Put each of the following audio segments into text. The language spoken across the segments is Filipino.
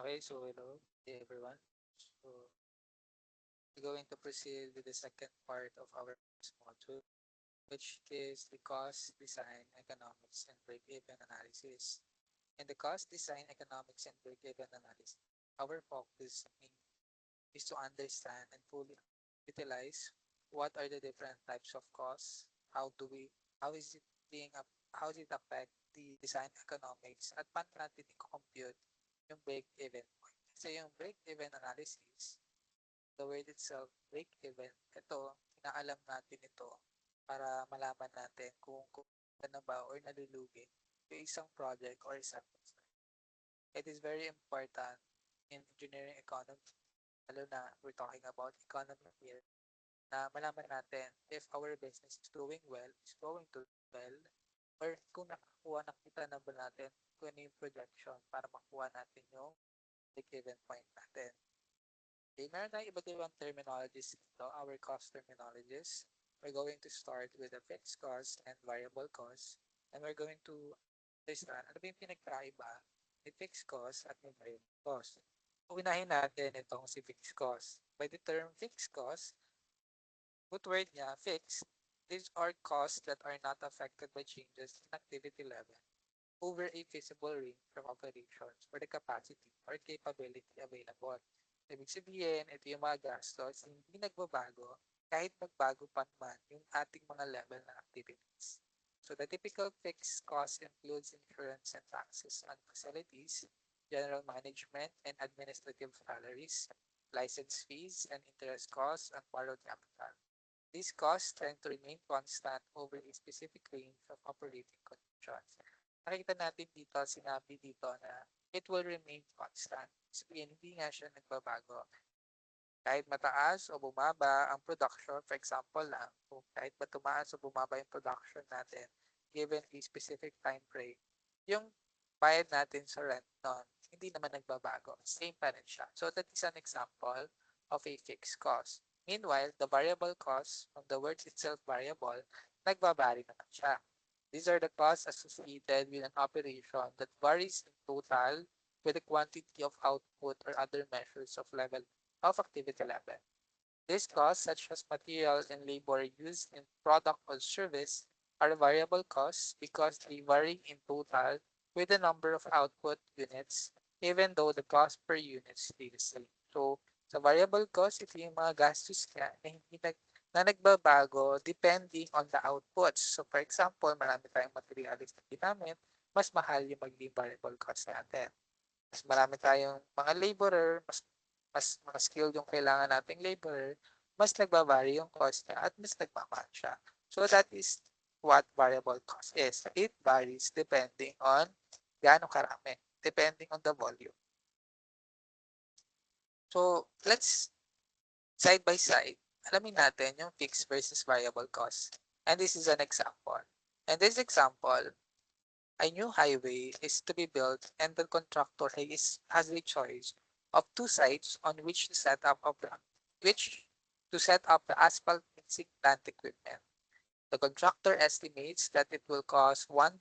Okay, so hello everyone. So we're going to proceed with the second part of our first module, which is the cost, design, economics, and break-even analysis. In the cost, design, economics, and break-even analysis, our focus is to understand and fully utilize what are the different types of costs, how do we, how is it how does it affect the design economics, at paano natin i-compute yung break-even point. So yung break-even analysis, the word itself, break-even, ito, inaalam natin ito para malaman natin kung na ba or nalulugi yung isang project or isang business. It is very important in engineering economy, lalo na we're talking about economy here, na malaman natin if our business is doing well, is going to do well, or kung nakita na ba natin kung ano yung projection para makuha natin yung break-even point natin. Okay, meron tayong iba't ibang terminologies dito, our cost terminologies. We're going to start with the fixed cost and variable cost. And we're going to understand ano ba yung pinagkaiba ni fixed cost at ni variable cost. Unahin natin itong si fixed cost. By the term fixed cost, root word niya, fixed, these are costs that are not affected by changes in activity level over a feasible range from operations for the capacity or capability available. Ibig sabihin, ito yung mga gastos hindi nagbabago kahit magbago pa naman yung ating mga level ng activities. So the typical fixed cost includes insurance and taxes on facilities, general management and administrative salaries, license fees and interest costs and borrowed capital. These costs tend to remain constant over a specific range of operating conditions. Nakita natin dito, sinabi dito na it will remain constant. Sabihin, hindi nga siya nagbabago. Kahit mataas o bumaba ang production, for example lang, kung kahit ba tumaas o bumaba yung production natin, given a specific time frame, yung bayad natin sa rent nun, hindi naman nagbabago. Same pa rin siya. So that is an example of a fixed cost. Meanwhile, the variable cost, from the word itself variable, nagbabari naman siya. These are the costs associated with an operation that varies in total with the quantity of output or other measures of level of activity level. These costs, such as materials and labor used in product or service, are variable costs because they vary in total with the number of output units, even though the cost per unit stays the same. So, sa variable cost, ito yung mga gastos niya na nagbabago depending on the outputs. So, for example, marami tayong materials na ginamit, mas mahal yung magiging variable cost natin. Mas marami tayong mga laborer, mas mga skilled yung kailangan nating laborer, mas nagbabari yung cost niya at mas nagmamahal siya. So that is what variable cost is. It varies depending on gaano karami, depending on the volume. So let's side by side, alamin natin yung fixed versus variable cost. And this is an example. In this example, a new highway is to be built and the contractor has a choice of two sites on which to set up the asphalt mixing plant equipment. The contractor estimates that it will cost $1.15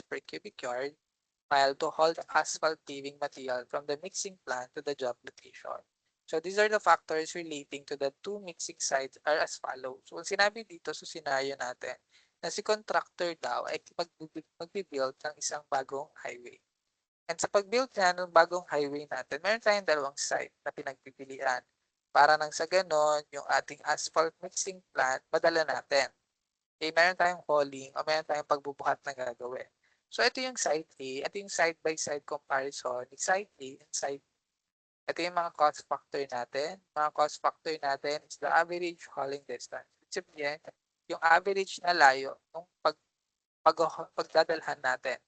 per cubic yard mile to haul the asphalt paving material from the mixing plant to the job location. So these are the factors relating to the two mixing sites are as follows. So sinabi dito sa scenario natin na si contractor daw ay magbibuild ng isang bagong highway. And sa pag-build nga ng bagong highway natin, meron tayong dalawang site na pinagpipilian. Para nang sa ganon, yung ating asphalt mixing plant, madala natin. Okay, meron tayong hauling o meron tayong pagbubuhat na gagawin. So ito yung site A, ito yung side-by-side comparison ni site A and site B. Ito yung mga cost factor natin. Mga cost factor natin is the average hauling distance. Ibig sabihin, yung average na layo ng pagdadalhan natin.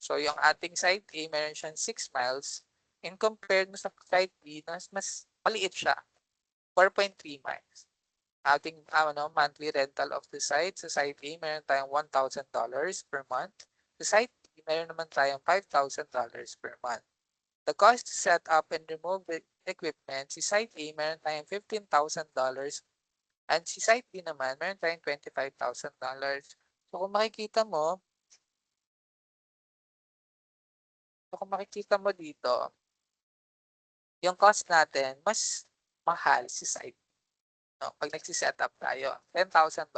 So, yung ating site A, meron siyang 6 miles. In compared mo sa site B, mas maliit siya, 4.3 miles. Ating monthly rental of the site, sa site A, meron tayong $1,000 per month. Sa site B, meron naman tayong $5,000 per month. The cost to set up and remove the equipment, si site A, meron tayong $15,000 and si site B naman, meron tayong $25,000. So, kung makikita mo, So kung makikita mo dito, yung cost natin mas mahal si site. No? Pag nagsiset up tayo, $10,000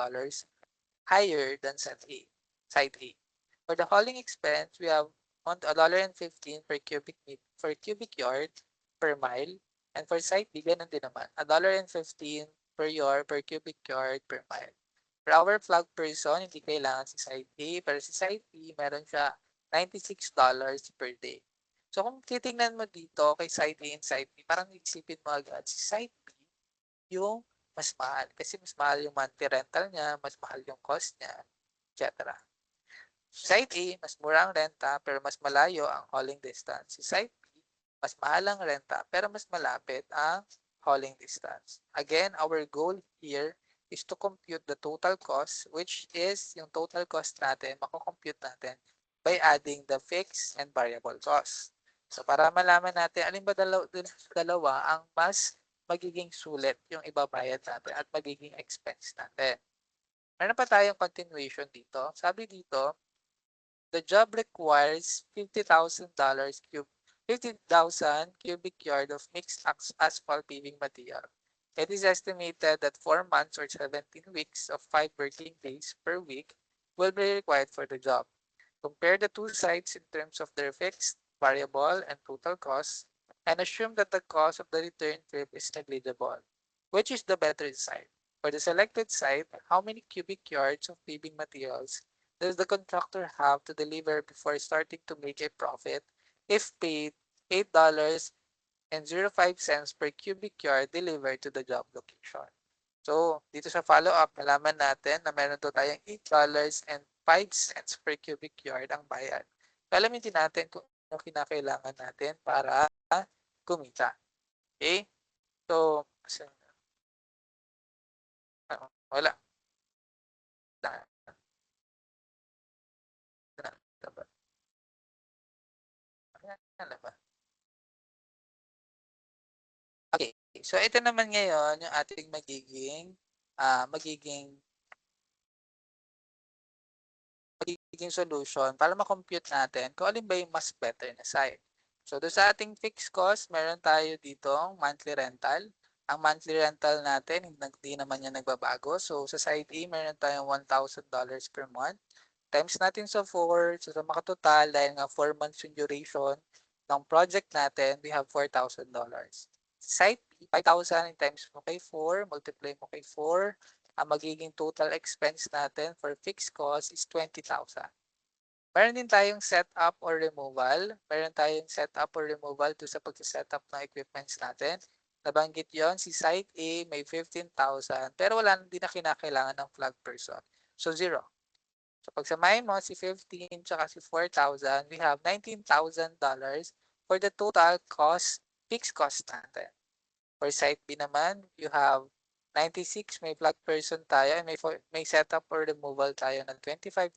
higher than site A. Site A. For the hauling expense, we have $1.15 per cubic yard per mile. And for site B, ganun din naman. $1.15 per cubic yard per mile. For our flag person, hindi kailangan si site A, pero si site B, meron siya $96 per day. So kung titingnan mo dito kay site A and site B, parang isipin mo agad, si site B yung mas mahal. Kasi mas mahal yung monthly rental niya, mas mahal yung cost niya, etc. Site A, mas mura ang renta pero mas malayo ang hauling distance. Si Site B, mas mahal ang renta pero mas malapit ang hauling distance. Again, our goal here is to compute the total cost, which is yung total cost natin, mako-compute natin by adding the fixed and variable cost. So para malaman natin alin ba dalawa ang mas magiging sulit yung ibabayad natin at magiging expense natin. Meron pa tayong continuation dito. Sabi dito, the job requires $50,000 cubic yard of mixed asphalt paving material. It is estimated that 4 months or 17 weeks of 5 working days per week will be required for the job. Compare the two sites in terms of their fixed, variable, and total costs, and assume that the cost of the return trip is negligible. Which is the better site? For the selected site, how many cubic yards of paving materials does the contractor have to deliver before starting to make a profit if paid $8.05 per cubic yard delivered to the job location? So, dito sa follow-up, nalaman natin na meron to tayong $8.05 per cubic yard ang bayad. Alamin din natin kung ano kinakailangan natin para kumita. Okay? So, wala. Wala ba? Okay. So, ito naman ngayon yung ating magiging solution para ma-compute natin kung alin ba yung mas better na site. So, doon sa ating fixed cost, meron tayo dito monthly rental. Ang monthly rental natin, hindi naman yan nagbabago. So, sa site A, meron tayong $1,000 per month. Times natin sa 4, so sa makatotal, dahil nga 4 months yung duration ng project natin, we have $4,000. Site B, 5,000 times mo kay 4, multiply mo kay 4, ang magiging total expense natin for fixed cost is 20,000. Meron din tayong setup or removal. Meron tayong setup or removal to sa pag-setup ng equipments natin. Nabanggit yon si Site A may 15,000 pero wala din na kinakailangan ng flag person. So, 0. So, pagsamahin mo si 15 tsaka si 4,000, we have $19,000 for the total cost, fixed cost natin. For site B naman, you have 96, may flag person tayo, and may setup or removal tayo ng $25,000.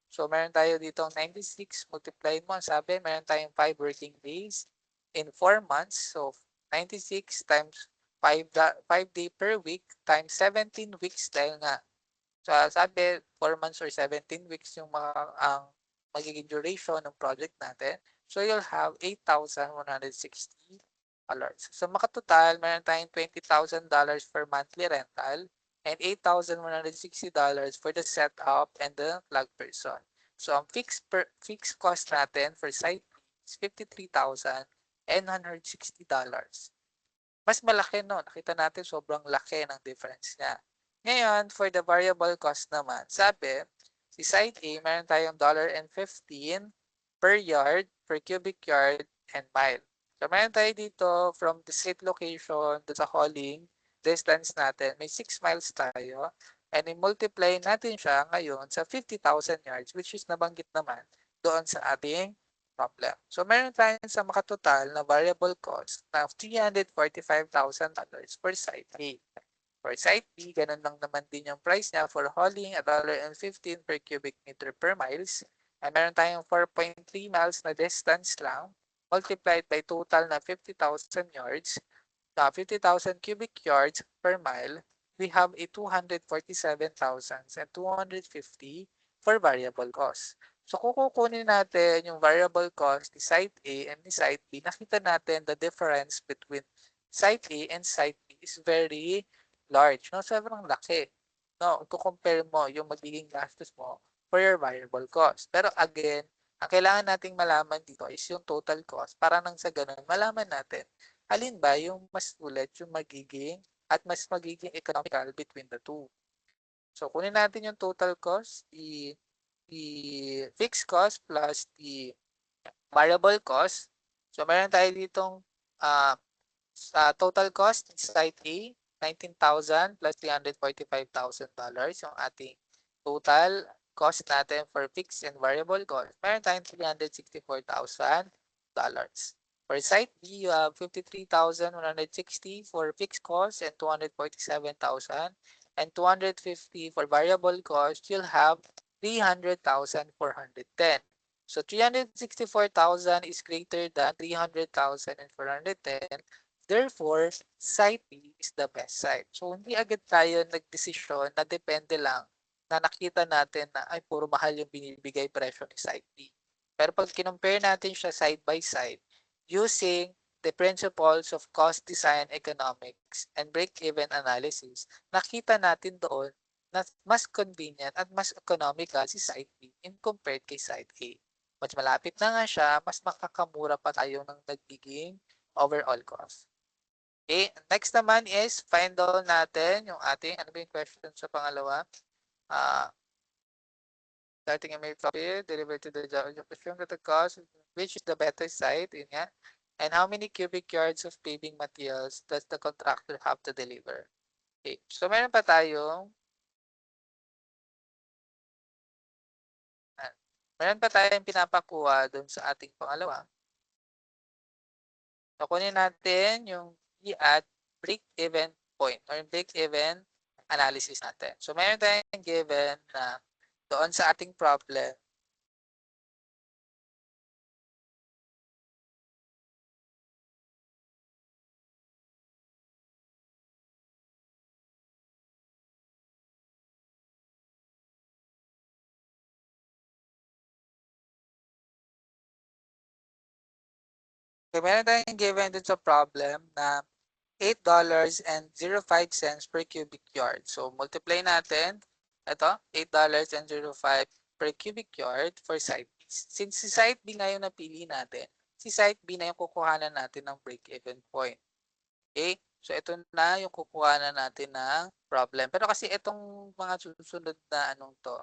So, meron tayo dito 96, multiply mo, sabi, meron tayong 5 working days in 4 months. So, 96 times 5 day per week times 17 weeks dahil nga. So, sabi, 4 months or 17 weeks yung ang magiging duration ng project natin. So, you'll have $8,160. So makatotal, meron tayong $20,000 for monthly rental and $8,160 for the setup and the flag person. So ang fixed cost natin for site is $53,160. Mas malaki no. Nakita natin sobrang laki ng difference niya. Ngayon, for the variable cost naman, sabi, si site A, meron tayong $1.15 per yard, per cubic yard, and mile. So, meron tayo dito from the site location to sa hauling distance natin. May 6 miles tayo. And i-multiply natin siya ngayon sa 50,000 yards, which is nabanggit naman doon sa ating problem. So, meron tayong sa makatotal na variable cost na $345,000 for site A. For site B, ganun lang naman din yung price niya for hauling, $1.15 per cubic meter per miles. And meron tayong 4.3 miles na distance lang multiplied by total na 50,000 yards, 50,000 cubic yards per mile, we have a 247,250 for variable cost. So kung kukunin natin yung variable cost ni site A and ni site B, nakita natin the difference between site A and site B is very large. No? Sobrang laki. No? Kung compare mo yung magiging gastos mo for your variable cost. Pero again, ang kailangan nating malaman dito is yung total cost para nang sa ganun, malaman natin alin ba yung mas ulit yung magiging at mas magiging economical between the two. So, kunin natin yung total cost, the fixed cost plus the variable cost. So, meron tayo ditong uh, sa total cost site A, 19,000 plus $345,000 yung ating total cost natin for fixed and variable cost. Meron tayong $364,000. For site B, you have 53,160 for fixed cost and 247,000 and 250 for variable cost, you'll have 300,410. So 364,000 is greater than 300,410. Therefore, site B is the best site. So hindi agad tayo nagdesisyon na depende lang na nakita natin na ay puro mahal yung binibigay presyo ni site B. Pero pag kinompare natin siya side by side, using the principles of cost design economics and break-even analysis, nakita natin doon na mas convenient at mas economical si site B in compared kay site A. Mas malapit na nga siya, mas makakamura pa tayo ng nagiging overall cost. Okay, next naman is find out natin yung ating, ano ba yung question sa pangalawa? Starting a main profit, delivered to the job, assume that the cost, which is the better side, yun nga. And how many cubic yards of paving materials does the contractor have to deliver? Okay, so meron pa tayong, meron pa tayong pinapakuha dun sa ating pangalawa. So, kunin natin yung key at break-even point or break-even analysis natin. So, meron tayong given na doon sa ating problem, so meron tayong given dun sa problem na $8.05 per cubic yard. So, multiply natin. Ito, $8.05 per cubic yard for site B. Since si site B nga yung napili natin, si site B na yung kukuhanan natin ng break-even point. Okay? So, ito na yung kukuhanan natin ng problem. Pero kasi itong mga susunod na anong to,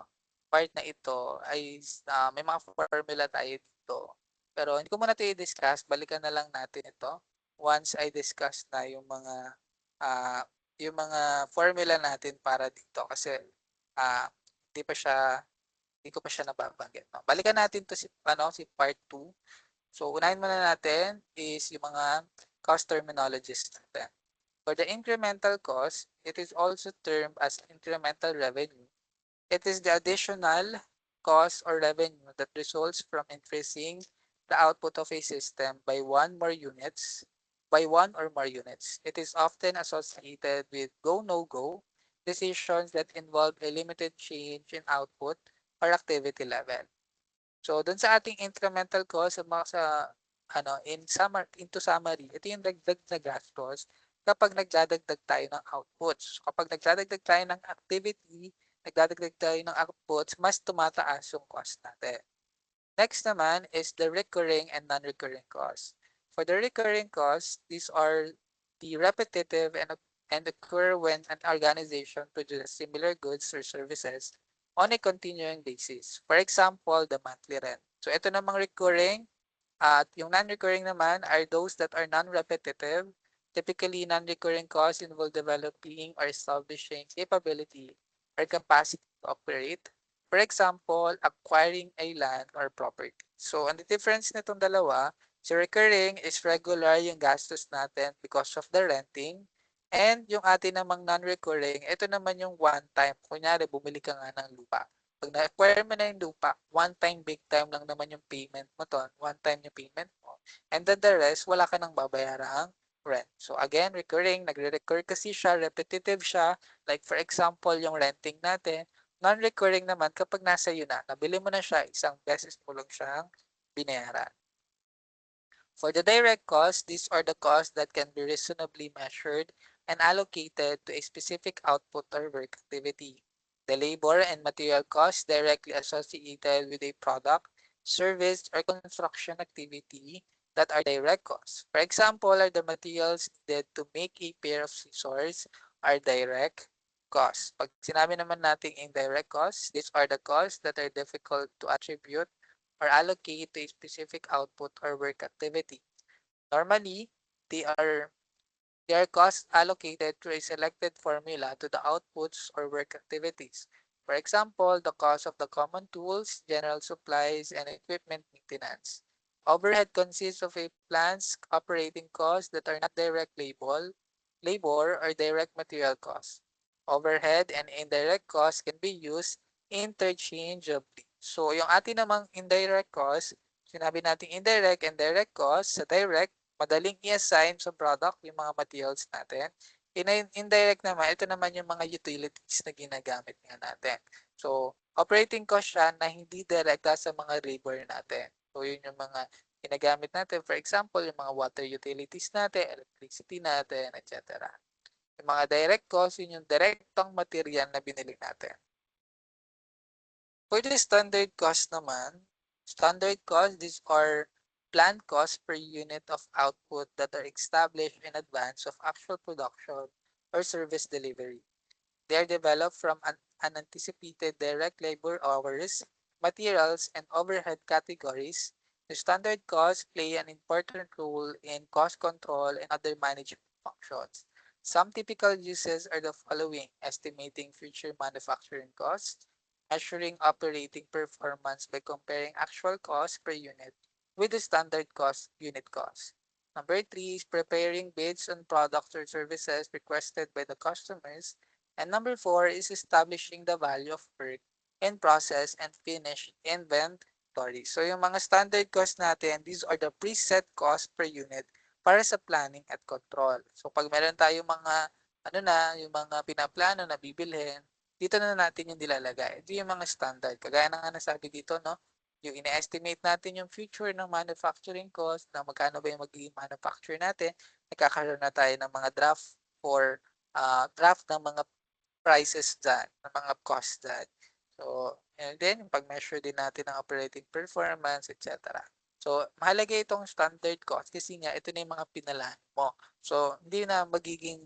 part na ito ay may mga formula tayo dito. Pero hindi ko muna ito i-discuss. Balikan na lang natin ito once I discuss na uh, yung mga formula natin para dito kasi uh, hindi pa siya hindi ko pa siya nababanggit. No? Balikan natin to si part 2. So unahin muna natin is yung mga cost terminologies natin. For the incremental cost, it is also termed as incremental revenue. It is the additional cost or revenue that results from increasing the output of a system by one or more units. It is often associated with go no go decisions that involve a limited change in output or activity level. So dun sa ating incremental cost sa into summary, ito yung dagdag na gastos kapag nagdadagdag tayo ng outputs. Kapag nagdadagdag tayo ng activity, nagdadagdag tayo ng outputs, mas tumataas yung cost natin. Next naman is the recurring and non-recurring costs. For the recurring costs, these are the repetitive and occur when an organization produces similar goods or services on a continuing basis. For example, the monthly rent. So ito namang recurring at yung non-recurring naman are those that are non-repetitive. Typically, non-recurring costs involve developing or establishing capability or capacity to operate. For example, acquiring a land or property. So, ang difference nitong dalawa, si recurring is regular yung gastos natin because of the renting. And yung atin namang non-recurring, ito naman yung one time. Kunyari, bumili ka nga ng lupa. Pag na-acquire mo na yung lupa, one time, big time lang naman yung payment mo to. One time yung payment mo. And then the rest, wala ka nang babayarang rent. So again, recurring, nagre-recur kasi siya, repetitive siya. Like for example, yung renting natin, Non-recurring naman kapag nasa iyo na, nabili mo na siya, isang beses mo lang siyang binayaran. For the direct costs, these are the costs that can be reasonably measured and allocated to a specific output or work activity. The labor and material costs directly associated with a product, service, or construction activity that are direct costs. For example, are the materials needed to make a pair of scissors are direct costs. Pag sinabi naman natin indirect costs, these are the costs that are difficult to attribute or allocate to a specific output or work activity. Normally, they are they are costs allocated through a selected formula to the outputs or work activities. For example, the cost of the common tools, general supplies, and equipment maintenance. Overhead consists of a plant's operating costs that are not direct labor or direct material costs. Overhead and indirect costs can be used interchangeably. So, yung atin namang indirect cost, sinabi natin indirect and direct costs, sa direct, madaling i-assign sa product yung mga materials natin. Indirect naman, ito naman yung mga utilities na ginagamit nga natin. So, operating cost siya na hindi direkta sa mga labor natin. So, yun yung mga ginagamit natin. For example, yung mga water utilities natin, electricity natin, etc. Yung mga direct cost, yun yung direktang material na binili natin. For the standard cost naman, standard cost, these are planned costs per unit of output that are established in advance of actual production or service delivery. They are developed from unanticipated direct labor hours, materials, and overhead categories. The standard costs play an important role in cost control and other management functions. Some typical uses are the following: estimating future manufacturing costs, measuring operating performance by comparing actual cost per unit with the standard cost unit cost. Number three is preparing bids on products or services requested by the customers. And number four is establishing the value of work in process and finished inventory. So yung mga standard cost natin, these are the preset cost per unit para sa planning at control. So pag meron tayong mga yung mga pinaplano na bibilhin, dito na natin yung nilalagay. Ito yung mga standard. Kagaya ng nasabi dito, no? Yung ine-estimate natin yung future ng manufacturing cost, na magkano ba yung magiging manufacture natin, nagkakaroon na tayo ng mga draft ng mga prices dyan, ng mga costs dyan. So, and then, pag-measure din natin ang operating performance, etc. So, mahalaga itong standard cost kasi nga ito na yung mga pinalaan mo. So, hindi na magiging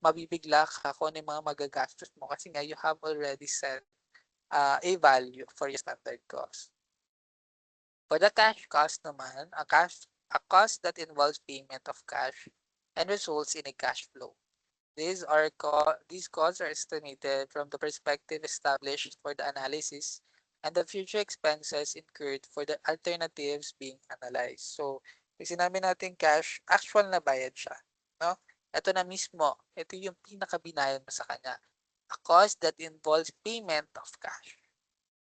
mabibigla ka kung ano yung mga magagastos mo kasi nga you have already set a value for your standard cost. For the cash cost naman, a cost that involves payment of cash and results in a cash flow. These costs are estimated from the perspective established for the analysis and the future expenses incurred for the alternatives being analyzed. So, pag sinabi natin cash, actual na bayad siya. No? Ito na mismo, ito yung pinakabinayan mo sa kanya. A cost that involves payment of cash.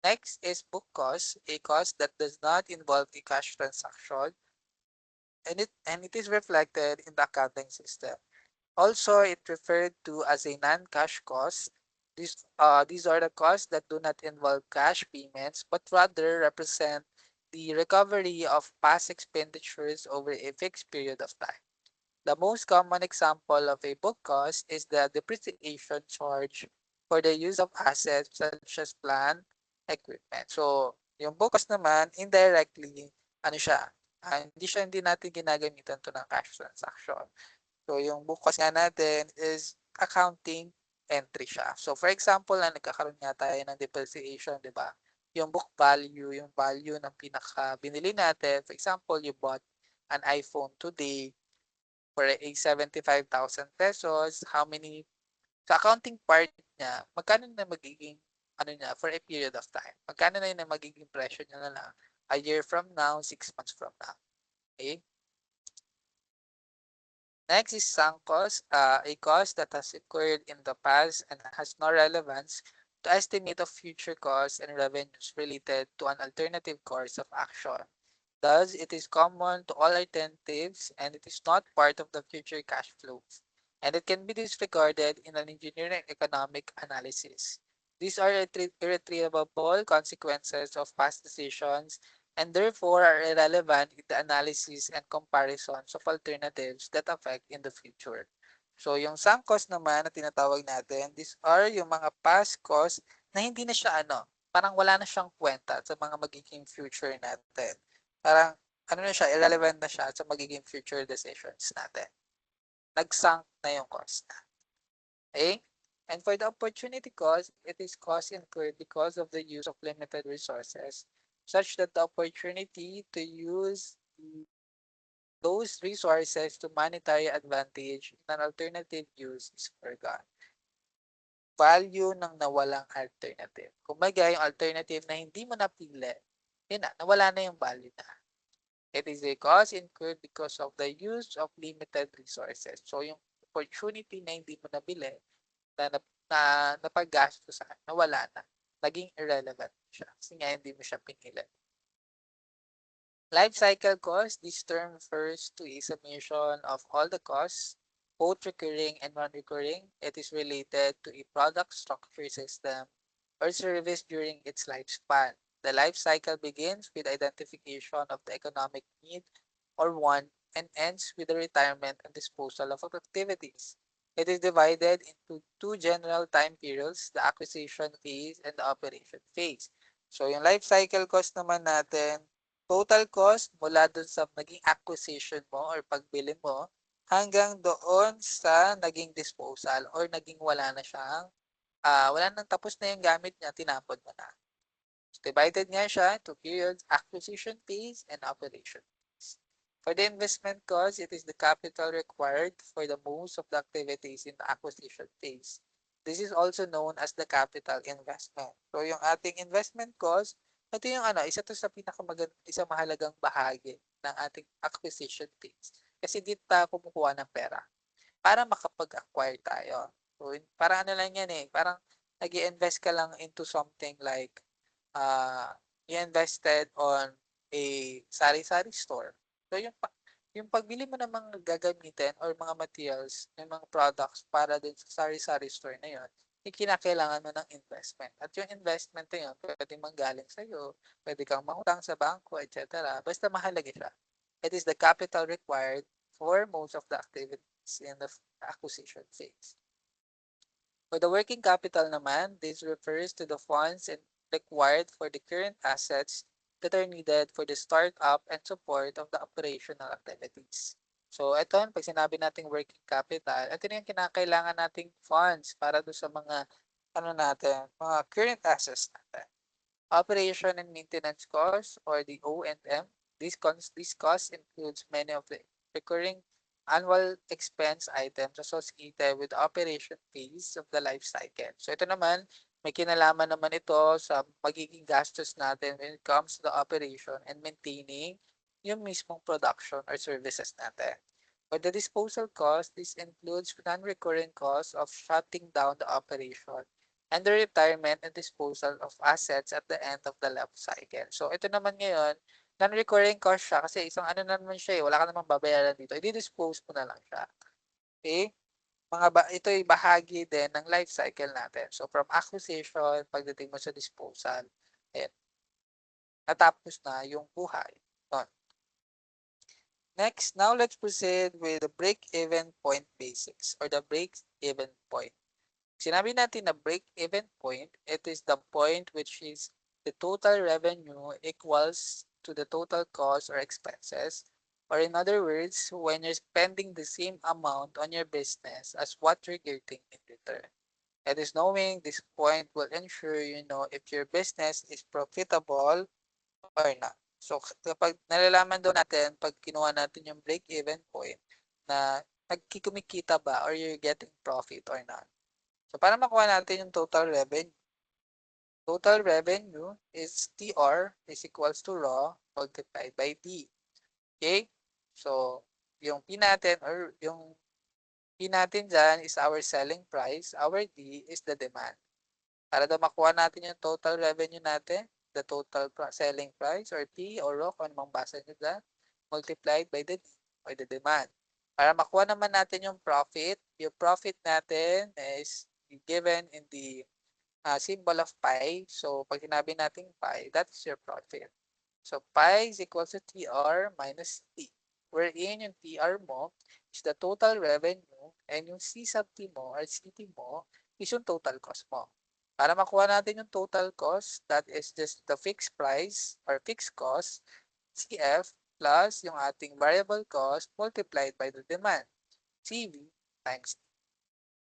Next is book cost, a cost that does not involve a cash transaction, and it is reflected in the accounting system. Also, it referred to as a non-cash cost. These are the costs that do not involve cash payments, but rather represent the recovery of past expenditures over a fixed period of time. The most common example of a book cost is the depreciation charge for the use of assets such as plant equipment. So, yung book cost naman, indirectly, hindi natin ginagamitan to ng cash transaction. So, yung book cost nga natin is accounting entry siya. So, for example, na nagkakaroon nga tayo ng depreciation, di ba? Yung book value, yung value ng binili natin. For example, you bought an iPhone today for a 75,000 pesos. Sa accounting part niya, magkano na magiging, for a period of time? Magkano na yun na magiging presyo niya na lang? A year from now, 6 months from now. Okay? Next is sunk cost, a cost that has occurred in the past and has no relevance to estimate of future costs and revenues related to an alternative course of action. Thus, it is common to all alternatives and it is not part of the future cash flows, and it can be disregarded in an engineering economic analysis. These are irretrievable consequences of past decisions and therefore are irrelevant in the analysis and comparisons of alternatives that affect in the future. So yung sunk cost naman na tinatawag natin, these are yung mga past cost na hindi na siya parang wala na siyang kwenta sa mga magiging future natin. Parang ano na siya, irrelevant na siya sa magiging future decisions natin. Nag-sunk na yung cost na. Okay? And for the opportunity cost, it is cost incurred because of the use of limited resources, such that the opportunity to use those resources to monetary advantage in an alternative use is forgone. Value ng nawalang alternative. Kumbaga, yung alternative na hindi mo napili, yun na, nawala na yung value na. It is a cost incurred because of the use of limited resources. So, yung opportunity na hindi mo nabili, na napaggastusan, nawala na. Naging irrelevant siya kasi nga hindi mo siya pinili. Life cycle cost, this term refers to a summation of all the costs, both recurring and non-recurring. It is related to a product structure system or service during its lifespan. The life cycle begins with identification of the economic need or want and ends with the retirement and disposal of activities. It is divided into two general time periods, the acquisition phase and the operation phase. So yung life cycle cost naman natin, total cost mula dun sa naging acquisition mo or pagbili mo hanggang doon sa naging disposal or naging wala na siyang wala nang tapos na yung gamit niya, tinapon mo na. So, divided nga siya into periods, acquisition phase and operation phase. For the investment cost, it is the capital required for the most of the activities in the acquisition phase. This is also known as the capital investment. So, yung ating investment cost, ito yung isa to sa isang mahalagang bahagi ng ating acquisition phase. Kasi dito tayo kumukuha ng pera para makapag-acquire tayo. So, parang lang yan parang nag invest ka lang into something like uh, you invested on a sari-sari store. So, yung pagbili mo ng mga gagamitin or mga materials, ng mga products para dun sa sari-sari store na yun, yung kinakailangan mo ng investment. At yung investment na yun, pwede manggaling sa'yo, pwede kang mangutang sa bangko, etc. Basta mahalaga siya. It is the capital required for most of the activities in the acquisition phase. For the working capital naman, this refers to the funds required for the current assets that are needed for the startup and support of the operational activities. So, ito, pag sinabi nating working capital, ito na yung kinakailangan nating funds para do sa mga mga current assets natin. Operation and maintenance costs or the O&M. This cost includes many of the recurring annual expense items associated with the operation phase of the life cycle. So ito naman, may kinalaman naman ito sa magiging gastos natin when it comes to the operation and maintaining yung mismong production or services natin. For the disposal cost, this includes non-recurring costs of shutting down the operation and the retirement and disposal of assets at the end of the life cycle. So ito naman ngayon, non-recurring cost siya kasi isang naman siya wala ka namang babayaran dito. I-dispose mo na lang siya. Okay? Ito ay bahagi din ng life cycle natin. So from acquisition, pagdating mo sa disposal, ayan, natapos na yung buhay. Yun. Next, now let's proceed with the break-even point basics or the break-even point. Sinabi natin na break-even point, it is the point which is the total revenue equals to the total cost or expenses. Or in other words, when you're spending the same amount on your business as what you're getting in return. It is knowing this point will ensure you know if your business is profitable or not. So kapag nalalaman daw natin, pag kinuha natin yung break-even point, na nagkikumikita ba or you're getting profit or not. So, para makuha natin yung total revenue is TR is equals to raw multiplied by D. Okay? So, yung P natin or yung P natin dyan is our selling price. Our D is the demand. Para daw makuha natin yung total revenue natin, the total selling price or P or raw, kung anong basa nyo dyan, multiplied by the D or the demand. Para makuha naman natin yung profit natin is given in the symbol of pi. So, pag sinabi natin pi, that's your profit. So, pi is equal to TR minus T. Wherein yung TR mo is the total revenue and yung C sub T mo or CT mo is yung total cost mo. Para makuha natin yung total cost, that is just the fixed price or fixed cost, CF, plus yung ating variable cost multiplied by the demand, CV times T.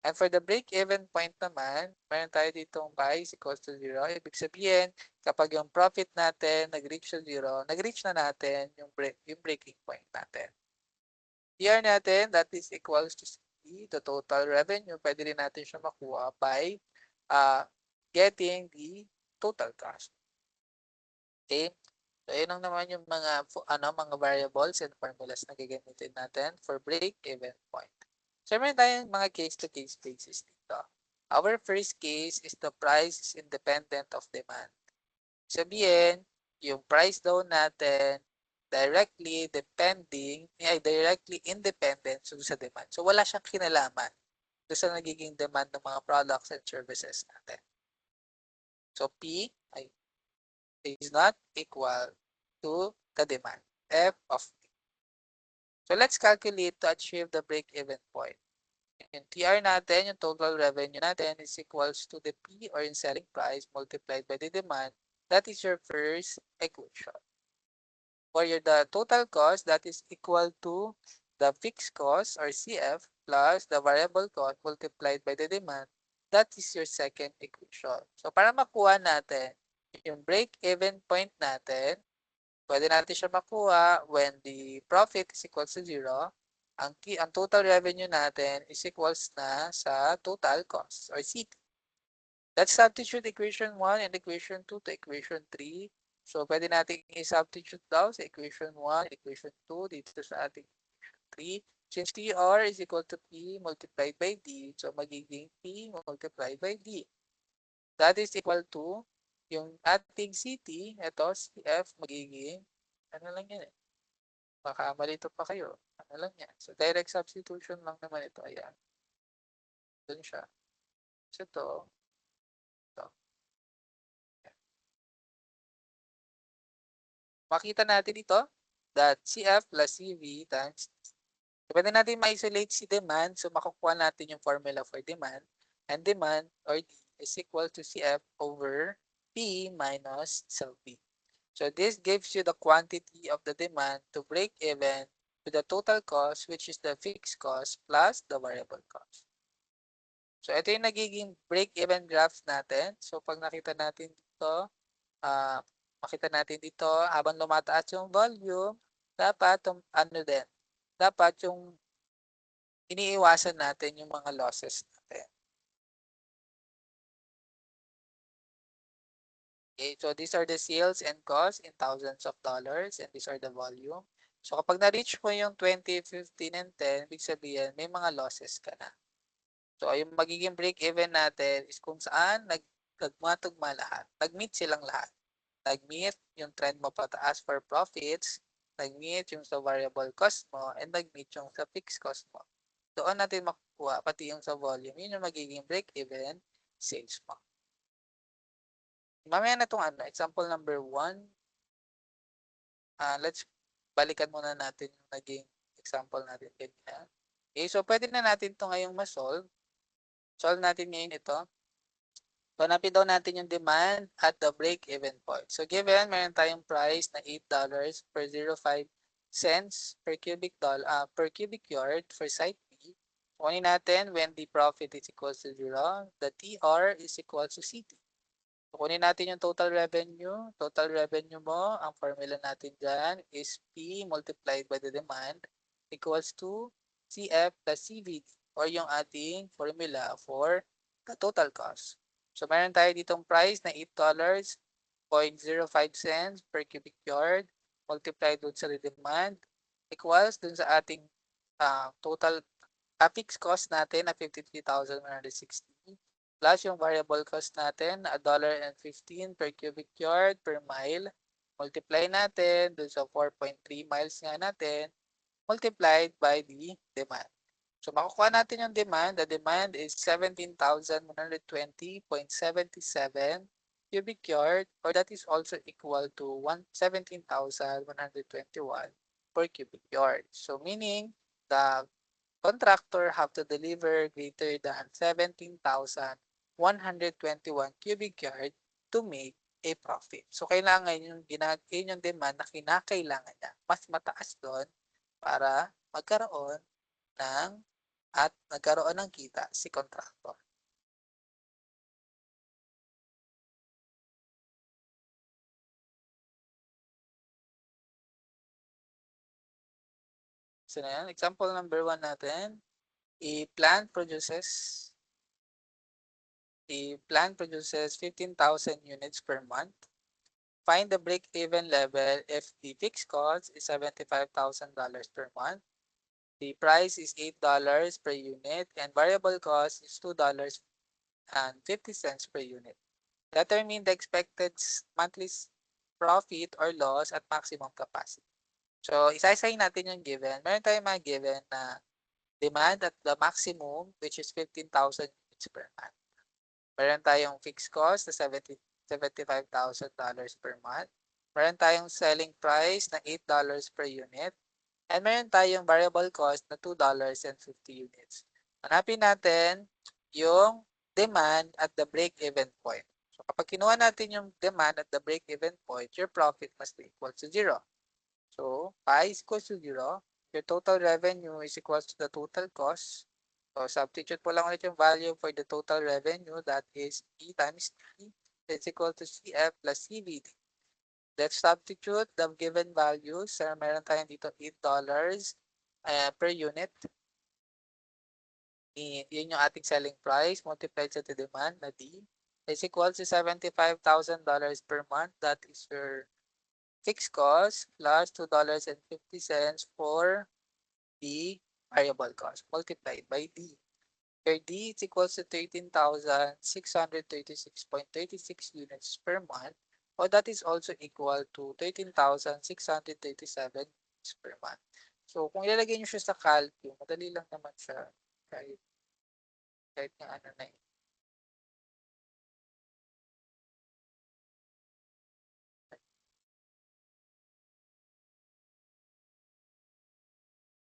And for the break-even point naman, meron tayo ditong pi is equals to 0. Ibig sabihin, kapag yung profit natin nag-reach to 0, nag-reach na natin yung breaking point natin. TR natin, that is equals to C, the total revenue. Pwede rin natin siya makuha by getting the total cost. Okay? So, yun lang naman yung mga variables and formulas na gagamitin natin for break-even point. So, meron tayong mga case-to-case basis dito. Our first case is the price is independent of demand. Sabihin, yung price daw natin directly independent sa demand. So, wala siyang kinalaman doon sa nagiging demand ng mga products and services natin. So, P is not equal to the demand, F of T. So, let's calculate to achieve the break-even point. Yung TR natin, yung total revenue natin is equals to the P or yung selling price multiplied by the demand. That is your first equation. For the total cost, that is equal to the fixed cost or CF plus the variable cost multiplied by the demand. That is your second equation. So, para makuha natin yung break-even point natin, pwede natin siya makuha when the profit is equal to 0. Ang total revenue natin is equals na sa total cost or CT. Let's substitute equation 1 and equation 2 to equation 3. So, pwede natin i-substitute daw sa equation 1 and equation 2 dito sa ating equation 3. Since TR is equal to P multiplied by D, so magiging P multiplied by D. That is equal to yung ating CT, ito, CF, magiging, ano lang yan eh, baka malito pa kayo, ano lang yan. So, direct substitution lang naman ito, ayan. Doon siya. So, ito. Makita natin ito that CF plus CV times pwede natin ma-isolate si demand. So, makukuha natin yung formula for demand. And demand or D is equal to CF over P minus sell P. So, this gives you the quantity of the demand to break even to the total cost, which is the fixed cost plus the variable cost. So, ito yung nagiging break-even graphs natin. So, pag nakita natin dito, makita natin dito, habang lumataas yung volume, dapat, dapat yung iniiwasan natin yung mga losses natin. Okay, so these are the sales and costs in thousands of dollars and these are the volume. So, kapag na-reach mo yung 20, 15, and 10, ibig sabihin, may mga losses ka na. So, yung magiging break-even natin is kung saan nagmatugma lahat. Nag-meet silang lahat. Nag-meet yung trend mo pataas for profits, nag-meet yung sa variable cost mo, and nag-meet yung sa fixed cost mo. Doon natin makukuha, pati yung sa volume, yun yung magiging break-even sales mo. Mamaya na itong example number 1. Let's balikan muna natin yung naging example natin ganyan. Okay, so pwede na natin ito ngayong ma-solve. Solve natin ngayon ito. So, hanapin daw natin yung demand at the break-even point. So, given, meron tayong price na $8 per 0.5 cents per cubic yard for site B. Kunin natin when the profit is equal to 0, the TR is equal to CT. So, kunin natin yung total revenue. Total revenue mo, ang formula natin dyan is P multiplied by the demand equals to CF plus CVD or yung ating formula for the total cost. So, meron tayo ditong price na $8.05 per cubic yard multiplied dun sa demand equals dun sa ating total fixed cost natin na 53,160 plus yung variable cost natin na $1.15 per cubic yard per mile. Multiply natin dun sa 4.3 miles nga natin multiplied by the demand. So makukuha natin yung demand. The demand is 17,120.77 cubic yard, or that is also equal to 17,121 per cubic yard. So meaning the contractor have to deliver greater than 17,121 cubic yard to make a profit. So kailangan yun yung demand na kinakailangan niya. Mas mataas doon para magkaroon ng at nagkaroon ng kita si contractor. So na yan, example number 1 natin, a plant produces a plant produces 15,000 units per month. Find the break-even level if the fixed cost is $75,000 per month. The price is $8 per unit and variable cost is $2.50 per unit. Determine the expected monthly profit or loss at maximum capacity. So, isa-isahin natin yung given. Meron tayong mga given na demand at the maximum, which is 15,000 units per month. Meron tayong fixed cost na $75,000 per month. Meron tayong selling price na $8 per unit. And meron tayong variable cost na $2.50 units. Hanapin natin yung demand at the break-even point. So kapag kinuha natin yung demand at the break-even point, your profit must be equal to 0. So pi is equal to 0. Your total revenue is equal to the total cost. So substitute po lang ulit yung value for the total revenue, that is E times T is equal to CF plus CVD. Let's substitute the given values. So meron tayong dito $8 per unit. Yun yung ating selling price multiplied sa demand na D is equal to $75,000 per month. That is your fixed cost plus $2.50 for the variable cost multiplied by D. Where D is equal to 13,636.36 units per month, or that is also equal to 13,637 units per month. So, kung ilalagay nyo siya sa calculus, madali lang naman siya kahit na ano na